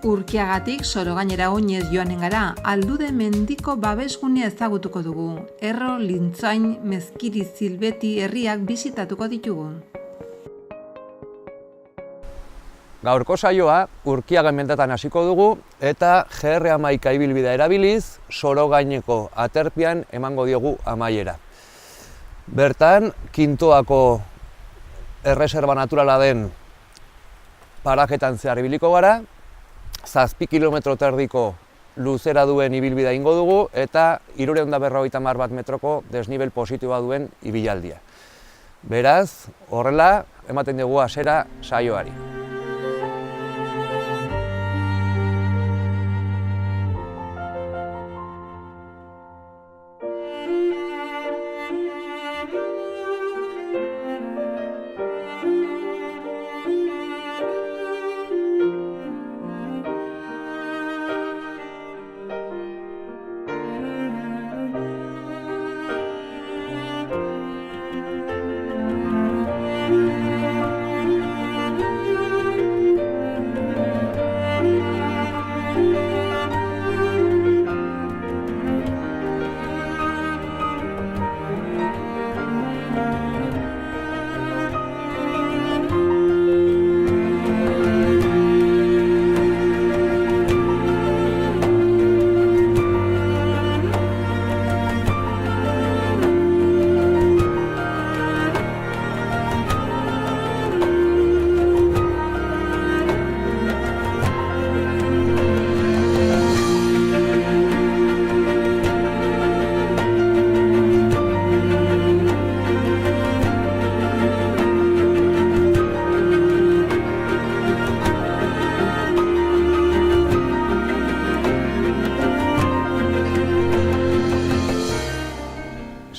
Urkiagatik Sorogainera oinez joanen gara, Aldude mendiko babesgunea ezagutuko dugu. Erro, Lintzain, Mezkiri, Zilbeti herriak bisitatuko ditugu. Gaurko saioa Urkiaga mendetan hasiko dugu eta GR11 ibilbidea erabiliz Sorogaineko aterpian emango diogu amaiera. Bertan, Kintoako erreserba naturala den parajetan zehar ibiliko gara, 7 kilometro terdiko luzera duen ibilbidea ingo dugu eta 351 metroko desnibel positiboa duen ibilaldia. Beraz, horrela ematen dugu hasiera saioari.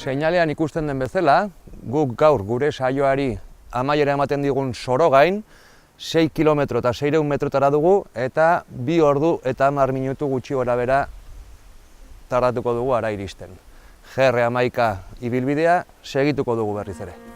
Seinalean ikusten den bezala, guk gaur gure saioari amaiera ematen digun Sorogain, 6 kilometro eta 600 metrotara dugu eta 2 ordu eta 10 minutu gutxi gorabehera tardatuko dugu ara iristen. GR11 ibilbidea segituko dugu berriz ere.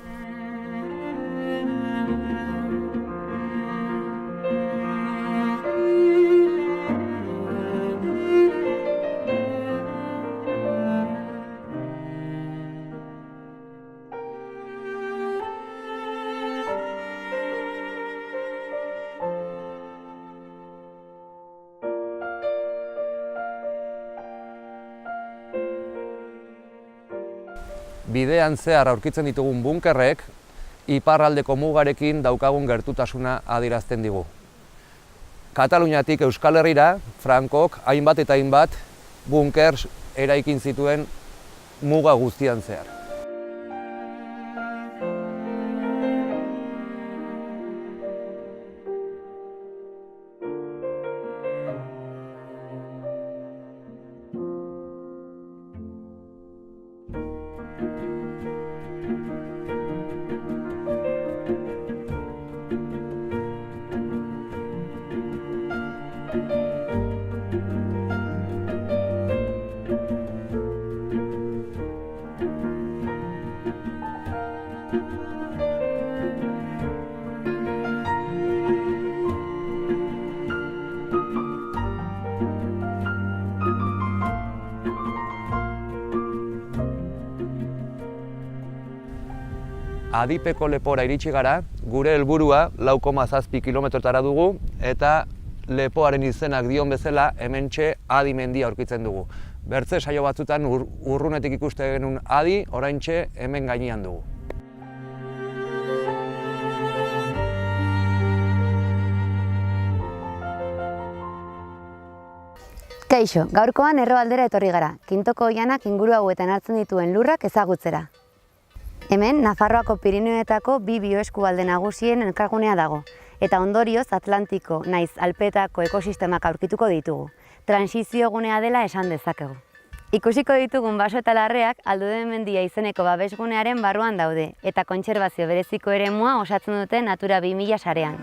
Bidean zehar aurkitzen ditugun bunkerrek iparraldeko mugarekin daukagun gertutasuna adierazten digu. Kataluniatik Euskal Herrira, Frankok hainbat eta hainbat bunker eraikin zituen muga guztian zehar. Adipeko lepora iritsi gara, gure helburua 4,7 kilometrotara dugu eta lepoaren izenak dion bezala hementxe Adi mendia aurkitzen dugu. Bertze saio batzutan urrunetik ikuste genuen Adi, oraintxe hemen gainean dugu. Kaixo, gaurkoan Erroaldera etorri gara, Kintoko oianak inguru hauetan hartzen dituen lurrak ezagutzera. Hemen, Nafarroako Pirinioetako 2 bioeskualde nagusien elkargunea dago, eta ondorioz Atlantiko naiz Alpeetako ekosistemak aurkituko ditugu. Transizio gunea dela esan dezakegu. Ikusiko ditugun baso eta larreak Aldude mendia izeneko babesgunearen barruan daude, eta kontserbazio bereziko eremua osatzen dute Natura 2000 sarean.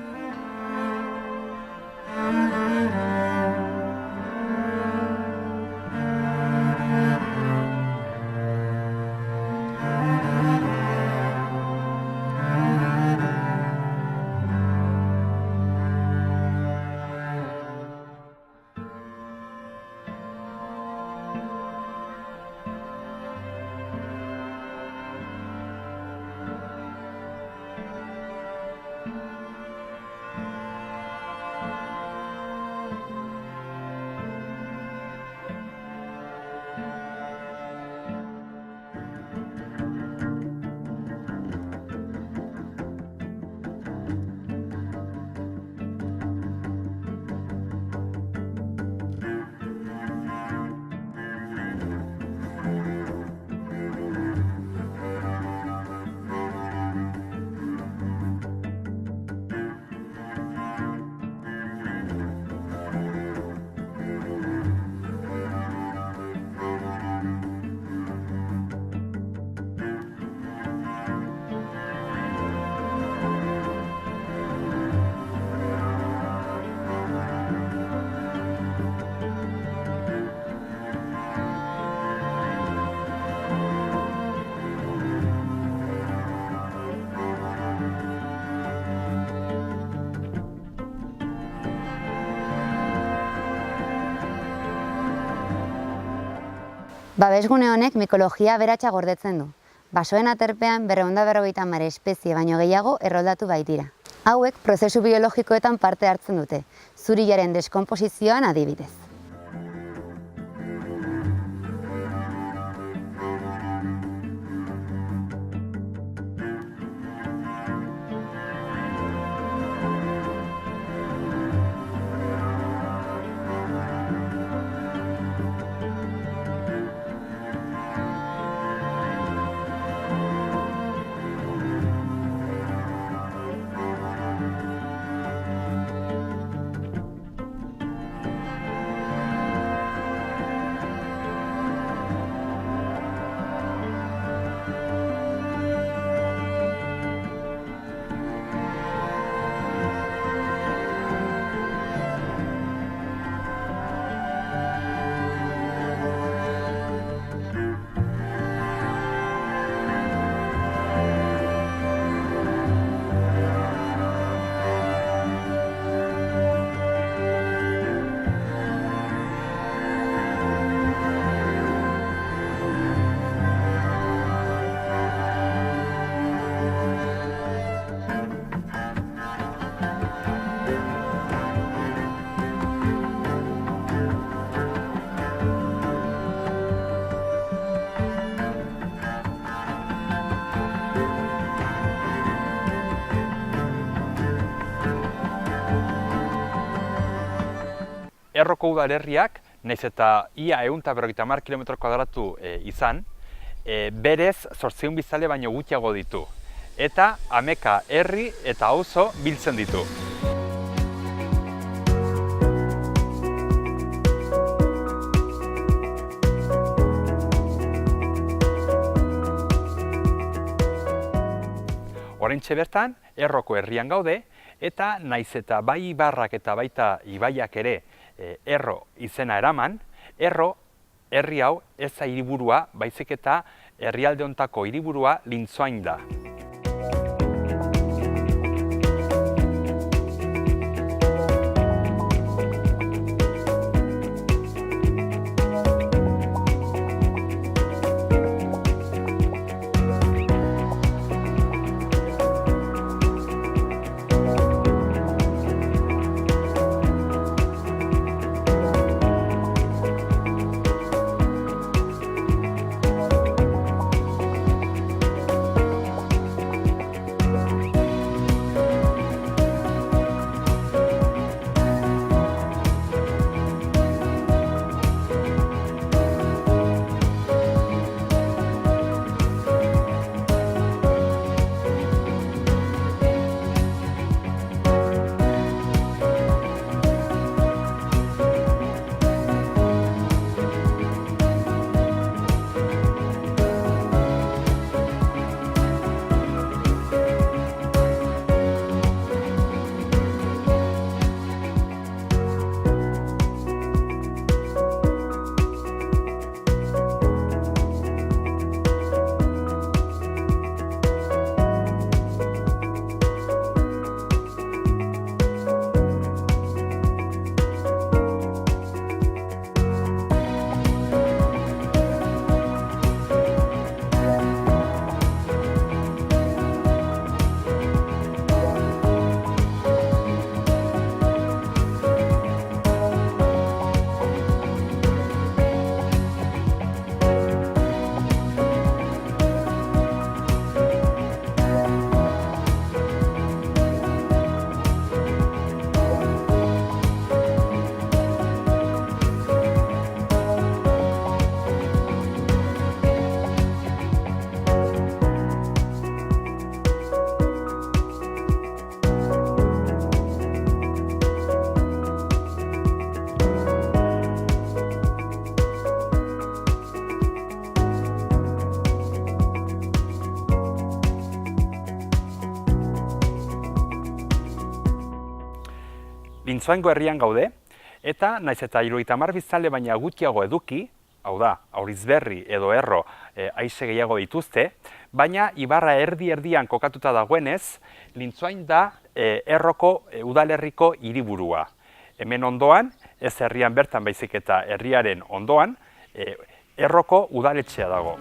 Babesgune honek mikologia aberatsa gordetzen du. Basoen aterpean 250 espezie baino gehiago erroldatu baitira. Hauek prozesu biologikoetan parte hartzen dute, zurilaren deskonposizioan adibidez. Erroko udalerriak, nahiz eta ia 150 km² izan, berez 800 biztanle baino gutxiago ditu. Eta 11 herri eta auzo biltzen ditu. Oraintxe bertan, Erroko herrian gaude, eta nahiz eta bai ibarrak eta baita ibaiak ere Erro izena eraman, Erro herri hau ez da hiriburua, baizik eta herrialde hontako hiriburua Lintzoain da. Lintzoaingo herrian gaude, eta naiz eta 70 biztanle baina gutxiago eduki, hau da, Aurizberri edo Erro haize gehiago dituzte, baina ibarra erdi-erdian kokatuta dagoenez, Lintzoain da Erroko udalerriko hiriburua. Hemen ondoan, ez herrian bertan baizik eta herriaren ondoan, Erroko udaletxea dago.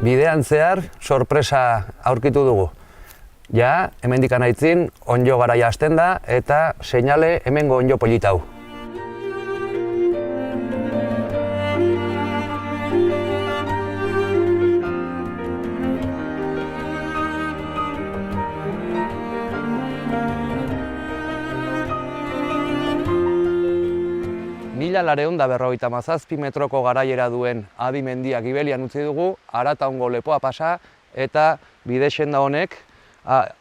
Bidean zehar sorpresa aurkitu dugu. Ja, hemendik anaitzin onjo garaia hasten da eta seinale hemengo onjo polita hau. Mila 957 metroko garaiera duen Adi mendia Gibelian utzi dugu, Arataungo lepoa pasa eta bide-senda honek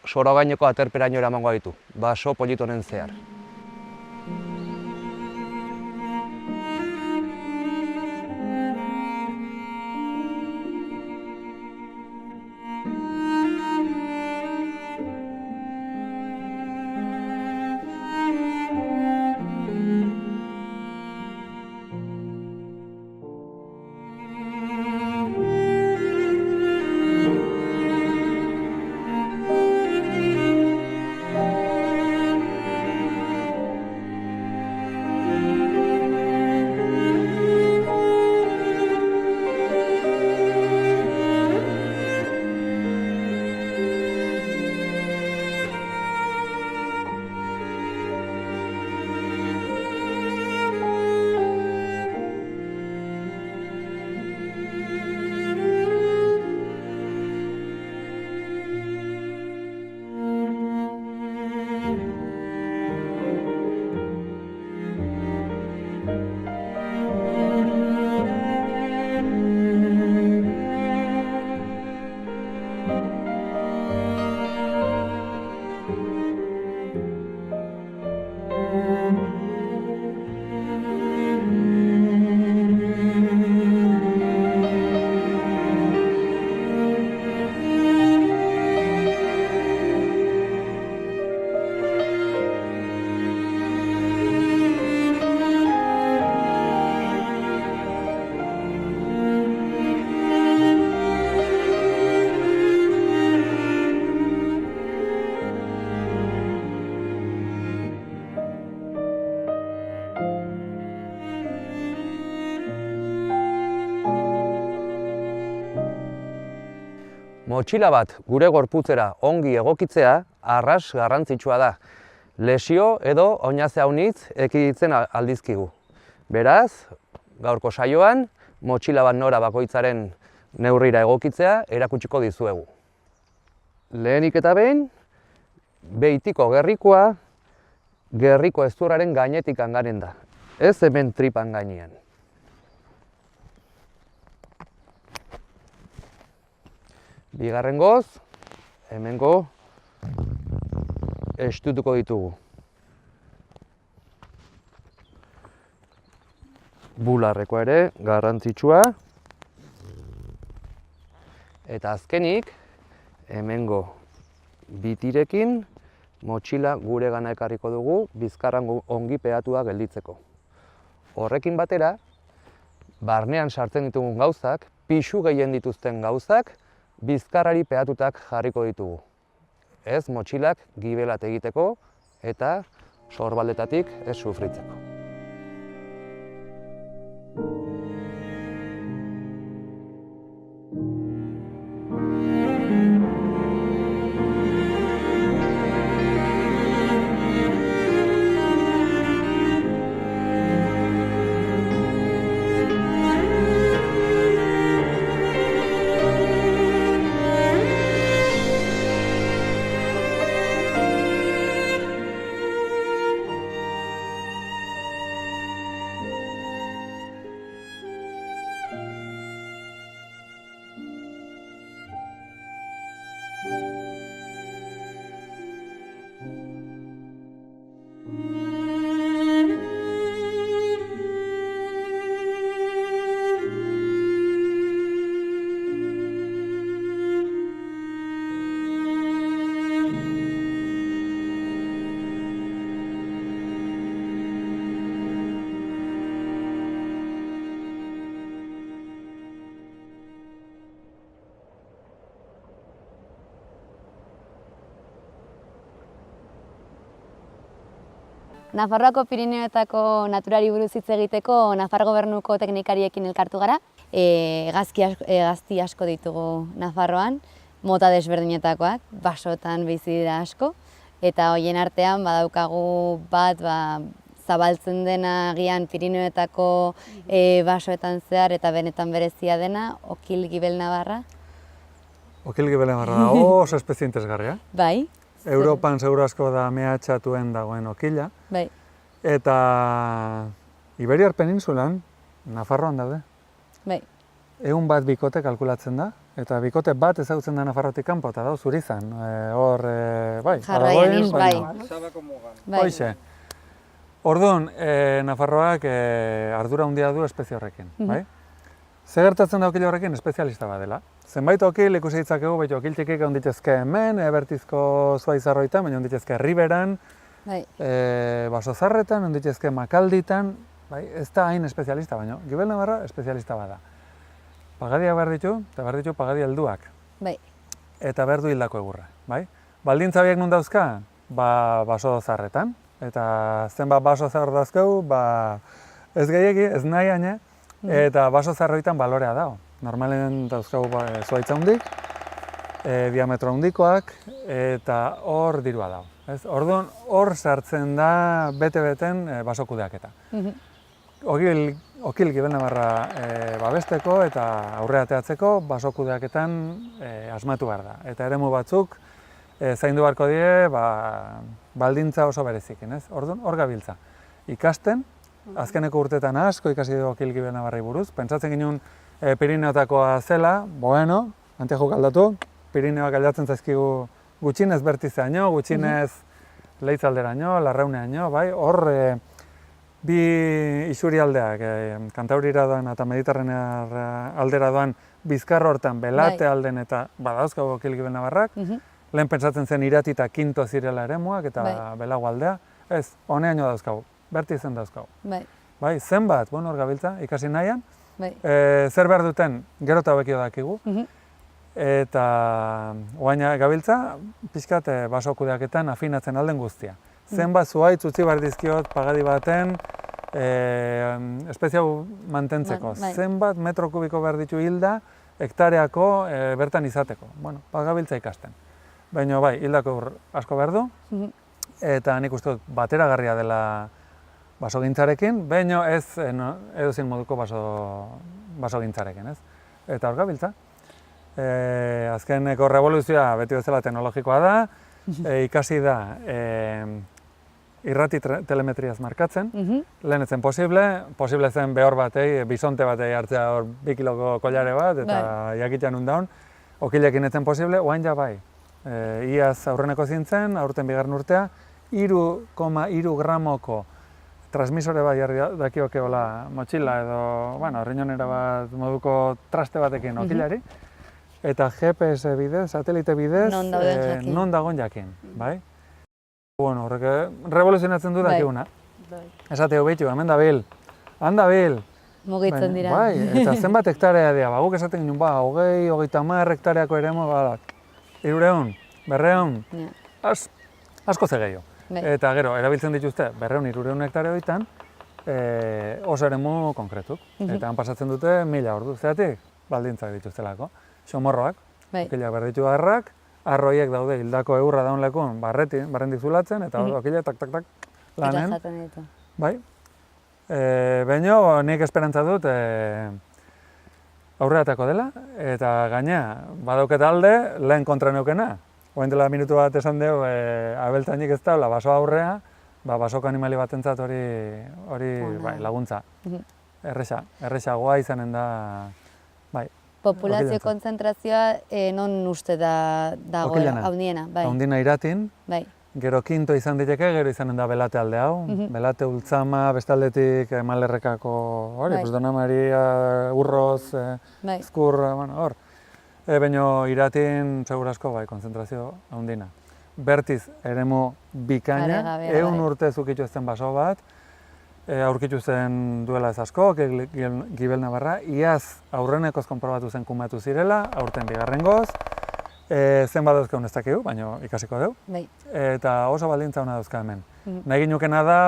Sorogaineko aterperaino eramango gaitu, baso polito honen zehar. Motxila bat gure gorputzera ongi egokitzea arras garrantzitsua da. Lesio edo oinaze haunitz ekiditzen aldizkigu. Beraz, gaurko saioan, motxila bat nora bakoitzaren neurrira egokitzea erakutsiko dizuegu. Lehenik eta behin, Beitiko gerrikoa, gerriko ezurraren gainetik anganen da. Ez hemen tripan gainean. Bigarrengoz, hemengo estutuko ditugu. Bularrekoa ere garrantzitsua. Eta azkenik, hemengo bitirekin motxila gure gana ekarriko dugu bizkarran ongi peatua gelditzeko. Horrekin batera, barnean sartzen ditugun gauzak, pisu gehien dituzten gauzak, bizkarrari peatutak jarriko ditugu. Ez motxilak gibelat egiteko eta sorbaldetatik ez sufritzeko. Nafarroako Pirinioetako naturari buruz hitz egiteko Nafar Gobernuko teknikariekin elkartu gara. Hegazti asko ditugu Nafarroan, mota desberdinetakoak, basotan bizi dira asko. Eta hoien artean badaukagu bat zabaltzen dena agian Pirinioetako basoetan zehar eta benetan berezia dena, okil gibel nabarra. Okil gibel nabarra da oso espezie interesgarria. Bai. Europan seguru asko da mehatxatuen dagoen okila. Bai. Eta Iberiar peninsulan, Nafarroan daude. Bai. 100 bikote kalkulatzen da, eta bikote bat ezagutzen da Nafarrotik kanpo, eta da Zurizan. Bai. Jarraian bai. Hoixe. Orduan, Nafarroak ardura handia du espezie horrekin, bai? Ze gertatzen da okil horrekin espezialista badela. Zenbait okil ikusi ditzakegu, beti okil txikik egon dituzke hemen, bertizko zuaizarroitan, baina egon dituzke riberan, basozarretan, egon dituzke makalditan, ez da hain espezialista, baina gibel nabarra espezialista bada. Pagadiak behar ditu, eta behar ditu pagadi helduak. Eta behar du hildako egurra, bai? Baldintza biak nun dauzka, basozarretan, eta zenbat basozar dauzkegu, ez gehiagi, ez nahi haine, eta basozarroitan balorea dago. Normalen dauzkagu zuaitza hundik, diametro hundikoak, eta hor dirua dago. Orduan, hor sartzen da bete-beten basokudeaketa. Okil gibel nabarra babesteko eta aurre ateatzeko basokudeaketan asmatu behar da. Eta eremu batzuk zaindu beharko die baldintza oso berezikin. Orduan, hor gabiltza. Ikasten, azkeneko urtetan asko ikasi dugu okil gibel nabarrai buruz, pentsatzen ginen Pirineotakoa zela, bueno, antiajok aldatu, Pirineoak aldatzen zaizkigu gutxinez bertizeaino, gutxinez leitzalderaino, larrauneaino, bai, hor bi isurialdeak, Kantaurira doan eta Mediterranea aldera doan Bizkarro hortan, Belate alden eta badauzkago okil gibel nabarrak, lehen pentsatzen zen Irati eta Kinto zirela eremuak eta Belago aldea, ez, honeaino dauzkagu, bertizen dauzkagu. Bai, zenbat, bueno, hor gabiltza, ikasi nahian, zer behar duten gero eta hobekio dakigu, eta oaina gabiltza, pixkat basokudeaketan afinatzen alden guztia. Zenbat zuaitz utzi behar dizkiot pagadi baten espezie hau mantentzeko. Zenbat metro kubiko behar ditu hilda hektareako bertan izateko. Bueno, gabiltza ikasten. Baina bai, hildako asko behar du, eta nik uste dut bateragarria dela basogintzarekin, baina ez edozin moduko basogintzarekin, ez? Eta hor gabiltza. Azkeneko revoluzioa beti bezala teknologikoa da, ikasi da irrati telemetriaz markatzen, lehen etzen posible zen behor batei, bisonte batei hartzea hor 2 kiloko kollare bat, eta jakitean undaun, okilekin etzen posible, oain ja bai. Iaz aurreneko zintzen, aurten bigarren urtea, 3,3 gramoko transmisore bat jarri dakioke hola motxila edo, bueno, riñonera bat moduko traste batekin okilari, eta GPS bidez, satelite bidez, Non dauden jakin. non dagoen jakin, bai? Bueno, horrek revoluzionatzen du dakiguna. Esateo behitu, hemen dabil, han dabil. Mugitzen dira. Bai, eta zenbat hektarea dira, guk esaten ginen, 20, 30 hektareako eremu, 300, 200, asko ze gehiago. Eta gero, erabiltzen dituzte, 200, 300 hektare horietan, oso eremu konkretuk. Eta han pasatzen dute 1000 ordu, zeratik baldintzak dituztelako. Xomorroak, okilak berditu harrak, arroiek daude hildako eurra daun lekun barrendik zulatzen, eta okilak tak lanen. Bai. Baina nik esperantza dut aurreatako dela, eta gaina, badauket alde, lehen kontra neukena. Oain dela minutu bat esan dugu, abeltzainik ez daula, baso aurrea, basoko animali batentzat hori laguntza. Erresagoa izanen da, bai. Populazio kontzentrazioa non uste dago handiena? Handiena Iratin, gero Kinto izan diteke, gero izanen da Belate alde hau. Belate, Ultzama, bestaldetik Malerrekako, hori, Dona Maria, Urroz, Ezkur, hor. Baina Iratin segurazko konzentrazio handiena. Bertiz, eremu bikaina, 100 urte zukitu ezten baso bat, aurkitu zen duela ez asko, Gibel Navarra, iaz aurrenekoz konprobatu zen kumatu zirela, aurten bigarrengoz, zenbat dauzkegun ez dakigu, baina ikasiko dugu, eta oso baldintza hona dauzka hemen. Nahi ginukena da,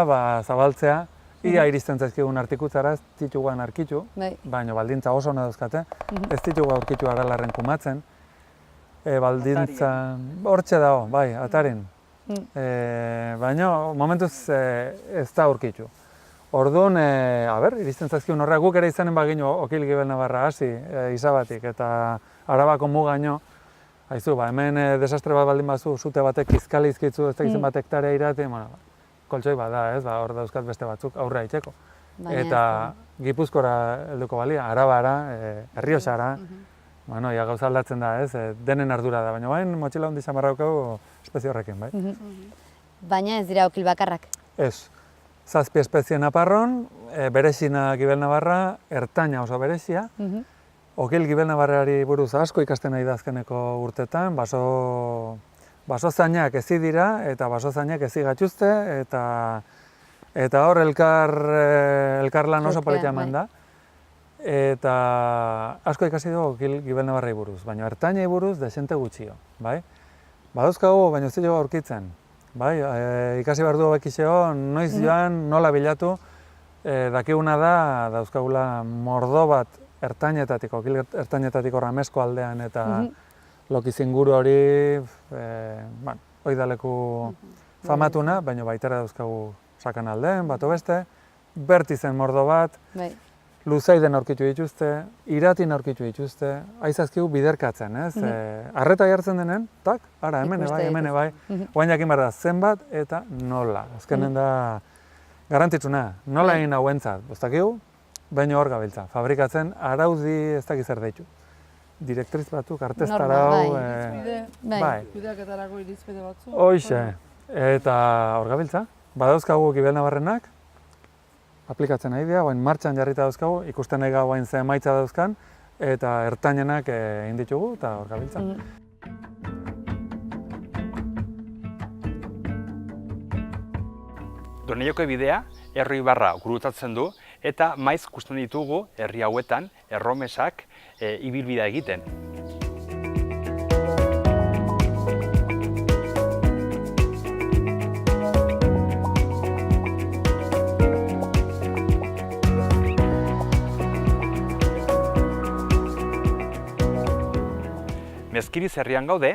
zabaltzea, ia iristen zaizkigun artikutzara, ez dituguan arkitu, baina baldintza oso hona dauzkate, ez ditugu aurkitu aralarren kumatzen, baldintza, hortxe dago, bai, Atarin. Baina momentuz ez da aurkitu. Orduan, iristen zaizkigun horrek guk ere izanen bagino Okil Gibel Navarra hasi izabatik eta Arabako mugaino, haizu, hemen desastre bat baldin bazu, sute batek izkali izkitzu, ez da izan bat hektarea irati, koltsoi bat da, ez, hor dauzkat beste batzuk aurrea itxeko. Eta Gipuzkora helduko balia, Arabara, Errioxara, ia gauza aldatzen da, ez, denen ardura da, baina bain motxila hundi samarra daukagu espezie horrekin, bai. Baina ez dira okil bakarrak? Ez. 7 espezie Naparron, berezina Gibel Navarra, ertaina oso berezia. Okil Gibel Navarrari buruz asko ikasten nahi da azkeneko urtetan, baso zainak ezi dira eta baso zainak ezi gatxuzte, eta hor elkar lan oso politia eman da. Eta asko ikasi dugu Okil Gibel Navarrari buruz, baina ertainei buruz desente gutxio, bai? Badauzkagu, baina ez dugu aurkitzen. Bai, ikasi behar du bekixeo, noiz joan, nola bilatu, dakiguna da, dauzkagula mordo bat ertainetatik, Okil ertainetatik Ramesko aldean eta Lokiz inguru hori, oidaleku famatuna, baina baitara dauzkagu sakan aldean, bat beste, Bertizen mordo bat, Luzaiden aurkitu dituzte, Iratin aurkitu dituzte, aizazkigu biderkatzen, ez? Arreta jartzen denen, tak, ara, hemen bai, oain jakin behar da zenbat eta nola. Azkenen da garrantzitsuna, nola egin hauentzat, boztakigu, baina hor gabiltza. Fabrikatzen araudi ez dakiz zer deitu. Direktriz batzuk, artestarau, bai. Kudeaketarako irizpide batzuk. Hoixe, eta hor gabiltza. Badauzkagu Gibel Navarrenak, aplikatzen nahi dira, martxan jarrita dauzkagu, ikusten nahi gauain ze emaitza dauzkan, eta ertainenak egin ditugu, eta hor gabiltza. Doneioko bidea, herri ibarra gurutatzen du, eta maiz ikusten ditugu herri hauetan, erromesak ibilbidea egiten. Mezkiriz herrian gaude,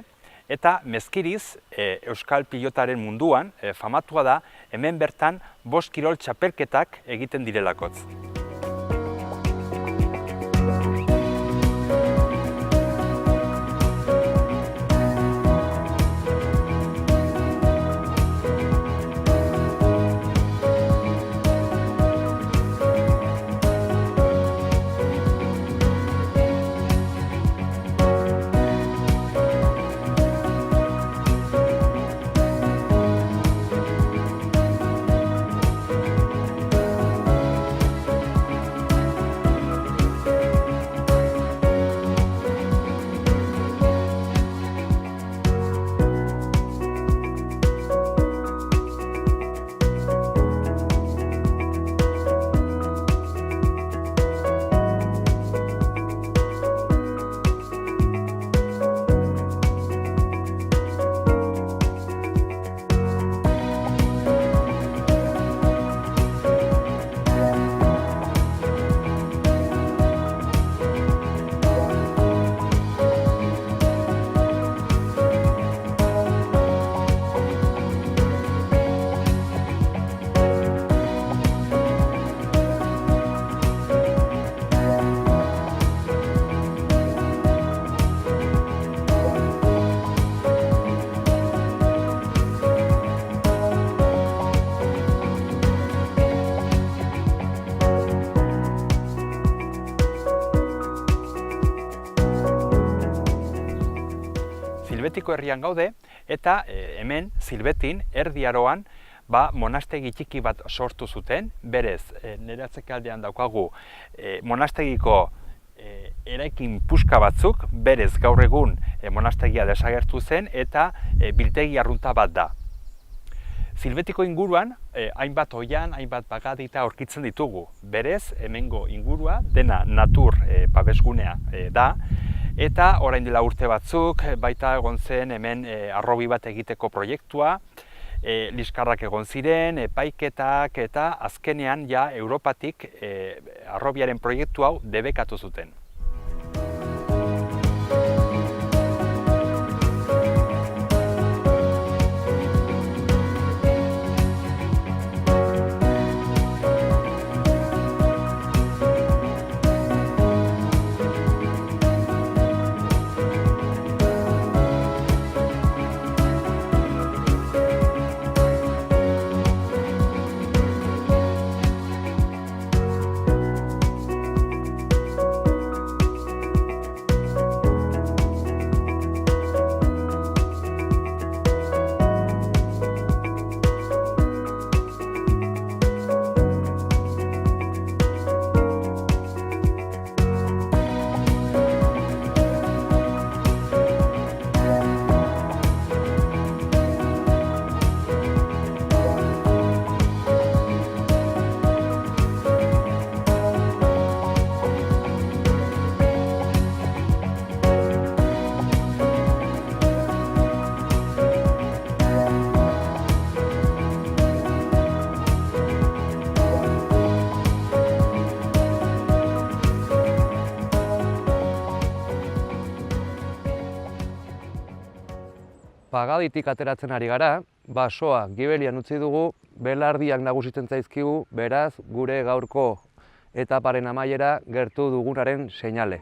eta Mezkiriz euskal pilotaren munduan famatua da hemen bertan 5 kirol txapelketak egiten direlakotz. Zilbetiko herrian gaude, eta hemen, Zilbetin, Erdi Aroan, monastegi txiki bat sortu zuten, berez, nire atzekaldean daukagu, monastegiko eraikin puska batzuk, berez gaur egun monastegia desagertu zen, eta biltegi arrunta bat da. Zilbetiko inguruan, hainbat oian, hainbat bagadita aurkitzen ditugu. Berez, hemengo ingurua dena natur babesgunea da, eta orain dela urte batzuk, baita egon zen hemen harrobi bat egiteko proiektua, liskarrak egon ziren, epaiketak, eta azkenean ja Europatik harrobiaren proiektu hau debekatu zuten. Pagaditik ateratzen ari gara, basoa gibelian utzi dugu, belardiak nagusitzen zaizkigu, beraz gure gaurko etaparen amaiera gertu dugunaren seinale.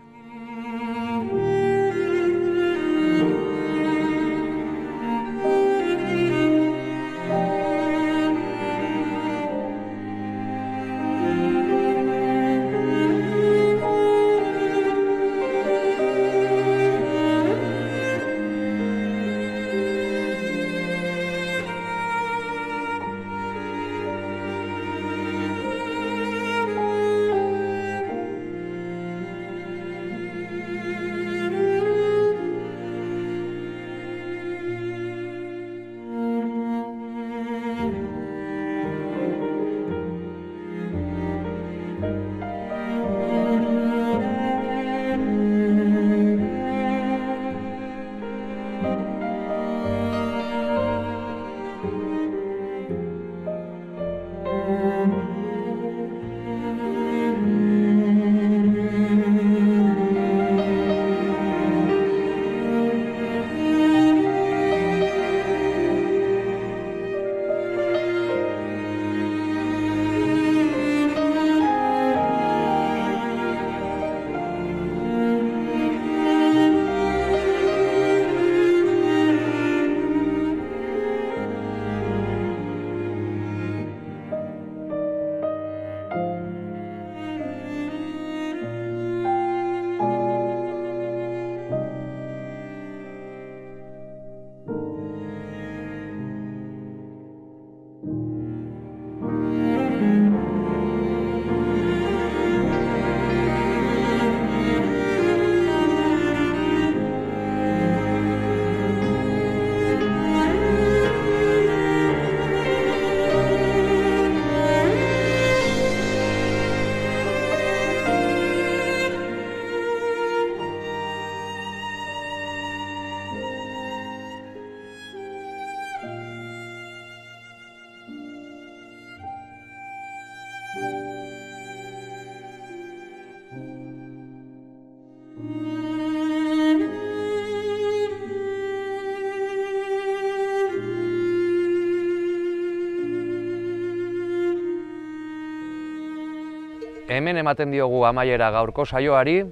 Hemen ematen diogu amaiera gaurko saioari,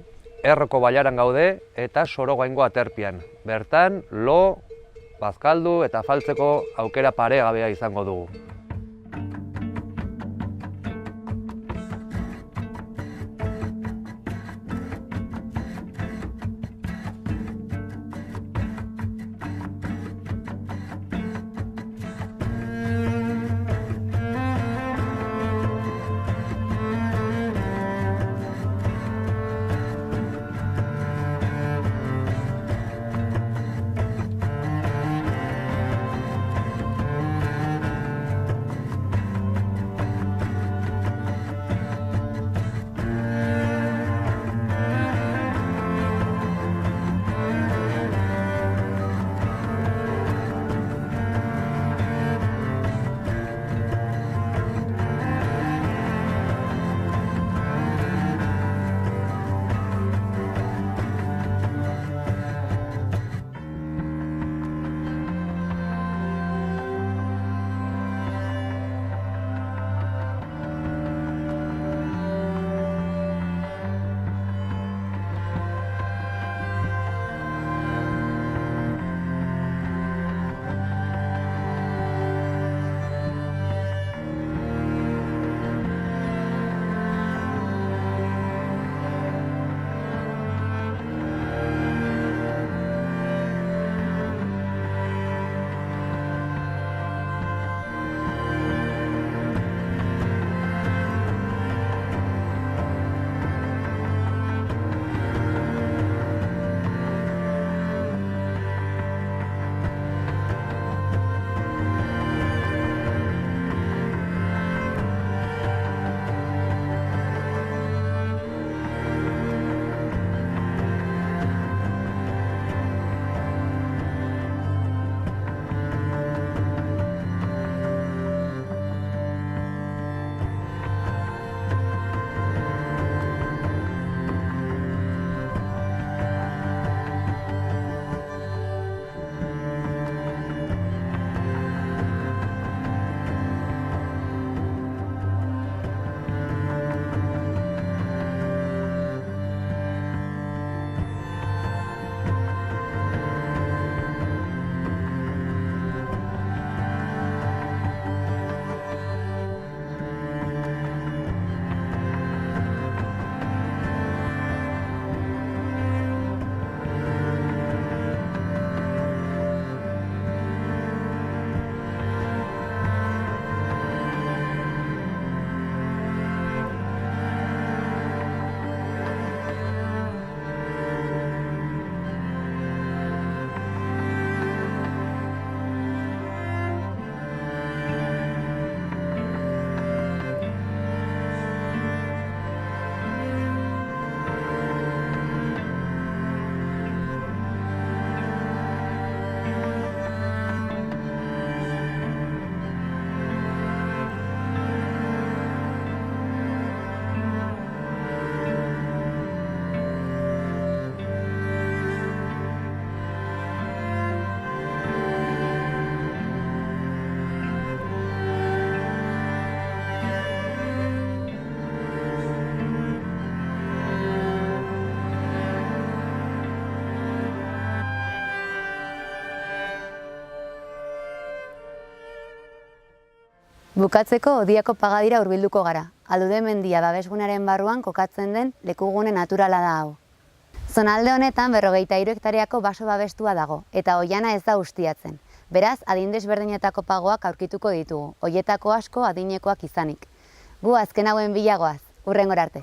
Erroko bailaran gaude eta Sorogaingo aterpian. Bertan, lo, bazkaldu eta afaltzeko aukera paregabea izango dugu. Bukatzeko Odiako pagadira hurbilduko gara. Aldude mendia babesgunearen barruan kokatzen den lekugune naturala da hau. Zonalde honetan 53 hektareako baso babestua dago, eta oihana ez da ustiatzen. Beraz, adin desberdinetako pagoak aurkituko ditugu, hoietako asko adinekoak izanik. Gu azken hauen bilagoaz, hurrengora arte.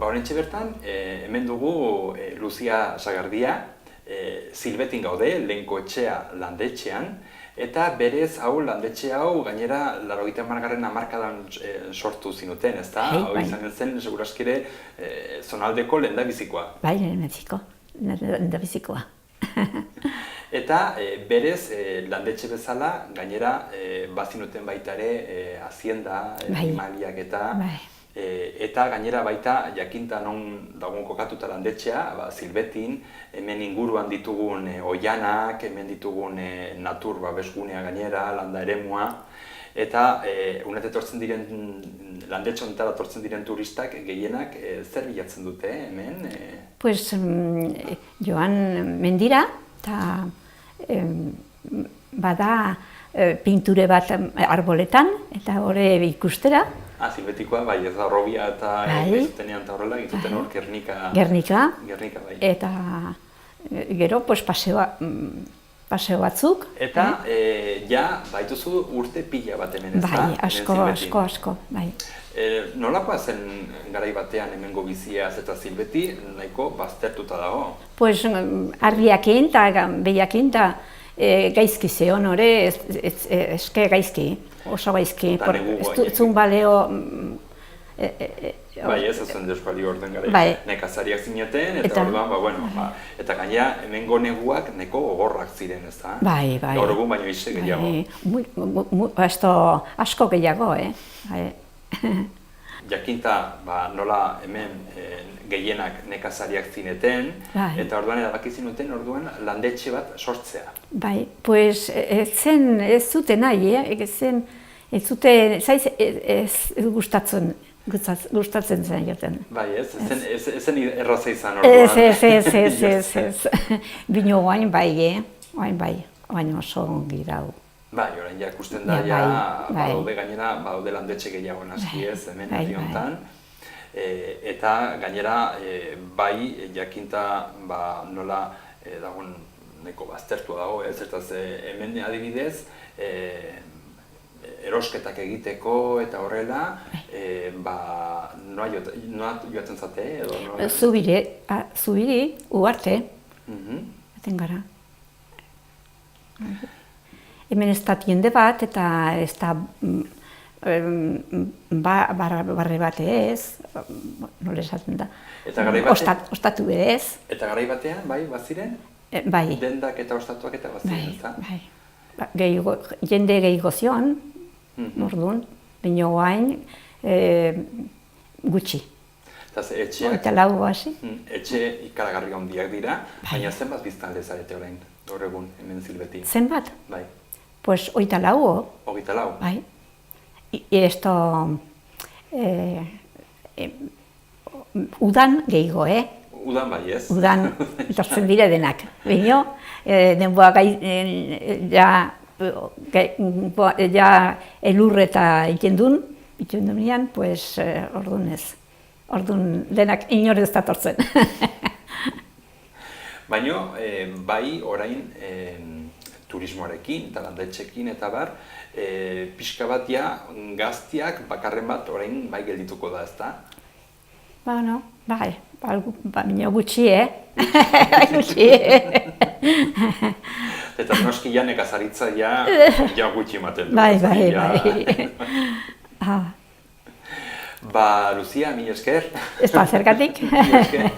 Horrentxe bertan, hemen dugu Luzia Sagardia, Silbetin gaude, lehenko etxea landetxean, eta berez hau landetxe hau gainera 80. hamarkadan sortu zinuten, ezta? Hau izan zen, seguraskire, zonaldeko lehendabizikoa. Bai, lehendabizikoa. Eta berez landetxe bezala, gainera bazinuten baita ere hazienda, animaliak eta gainera baita jakinta non dagoen kokatuta landetxea, Silbetin, hemen inguruan ditugun oihanak, hemen ditugun natur babesgunea gainera, landa eremua, eta landetxe honetara etortzen diren turistak gehienak zer bilatzen dute hemen? Pues joan mendira, eta bada pinture bat arboletan, eta hori ikustera. Silbetikoa, bai, ez da Horrobia eta ezutenean eta horrela, egiten hor Gernika. Gernika, bai. Eta gero, paseo batzuk. Eta, ja, baituzu urte pila bat hemen, ez da? Bai, asko, bai. Nolakoa zen garai batean hemengo biziaz eta Silbeti nahiko baztertuta dago? Pues, argiakin eta behiakin eta gaizki zeon hori, eske gaizki. Oso gaizki, ez zun baleo... Bai, ez zen desbalio orden gara, nekazariak zineten, eta orduan, eta gainera hemengo neguak neko gogorrak ziren, ez da? Bai. Gaur egun baino ize gehiago. Asko gehiago, Jakinta, nola hemen gehienak nekazariak zineten, eta orduan erabaki zinuten orduan landetxe bat sortzea. Bai, pues ez zuten nahi, ez gustatzen zen joten. Bai, ez zen erraza izan orduan. Ez. Bino guain guain oso ongi dau. Bai, orain ja ikusten da, badaude gainera, badaude landetxe gehiago naski ez, hemen herri honetan. Eta gainera, bai, jakinta nola dagoen neko baztertua dago, ez, eta hemen adibidez, erosketak egiteko eta horrela, noa joatzen zate, edo? Zubiri, Ugarte, eten gara. Hemen ez da tiende bat, eta ez da barre bat ez, nola esaten da, ostatu ez. Eta garai batean, bai, baziren? Bai. Dendak eta ostatuak eta baziren, ez da? Bai. Jende gehiago zion, orduan, baina guain gutxi. Eta lau hasi. Etxe ikaragarri handiak dira, baina zenbat biztanle zarete orain, gaur egun, hemen Silbeti? Zenbat? Bai. Pues 24. 24? Bai. Y esto, udan gehiago, Udan bai ez? Udan, etortzen dire denak. Baina, denboa ja elur eta ikendun nian, pues orduan ez. Orduan denak inorez datortzen. Baina, bai orain turismoarekin eta landetxekin eta bar, pixka bat gaztiak bakarren bat orain bai geldituko da, ezta? Bai, baina gutxi, Gutxi. Eta noski nekazaritza gutxi ematen du. Bai. Luzia, mila esker. Ez da, zergatik. Mila esker.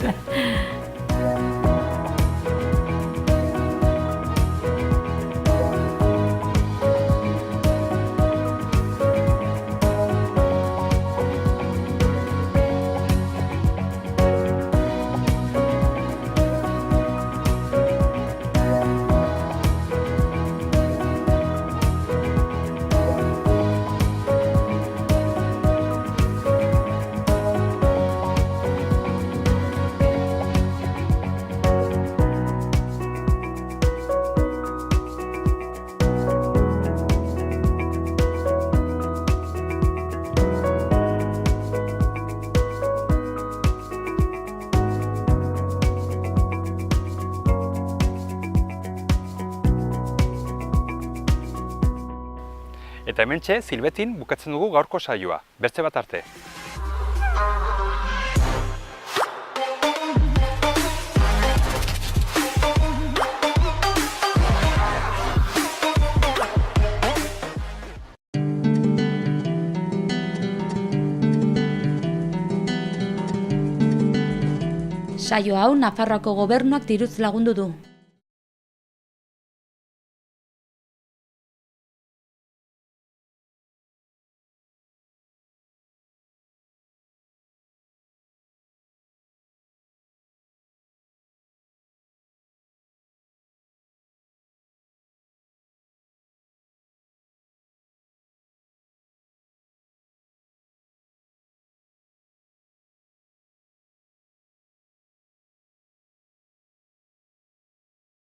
Eta hementxe, Silbetin bukatzen dugu gaurko saioa. Beste bat arte. Saio hau Nafarroako Gobernuak diruz lagundu du.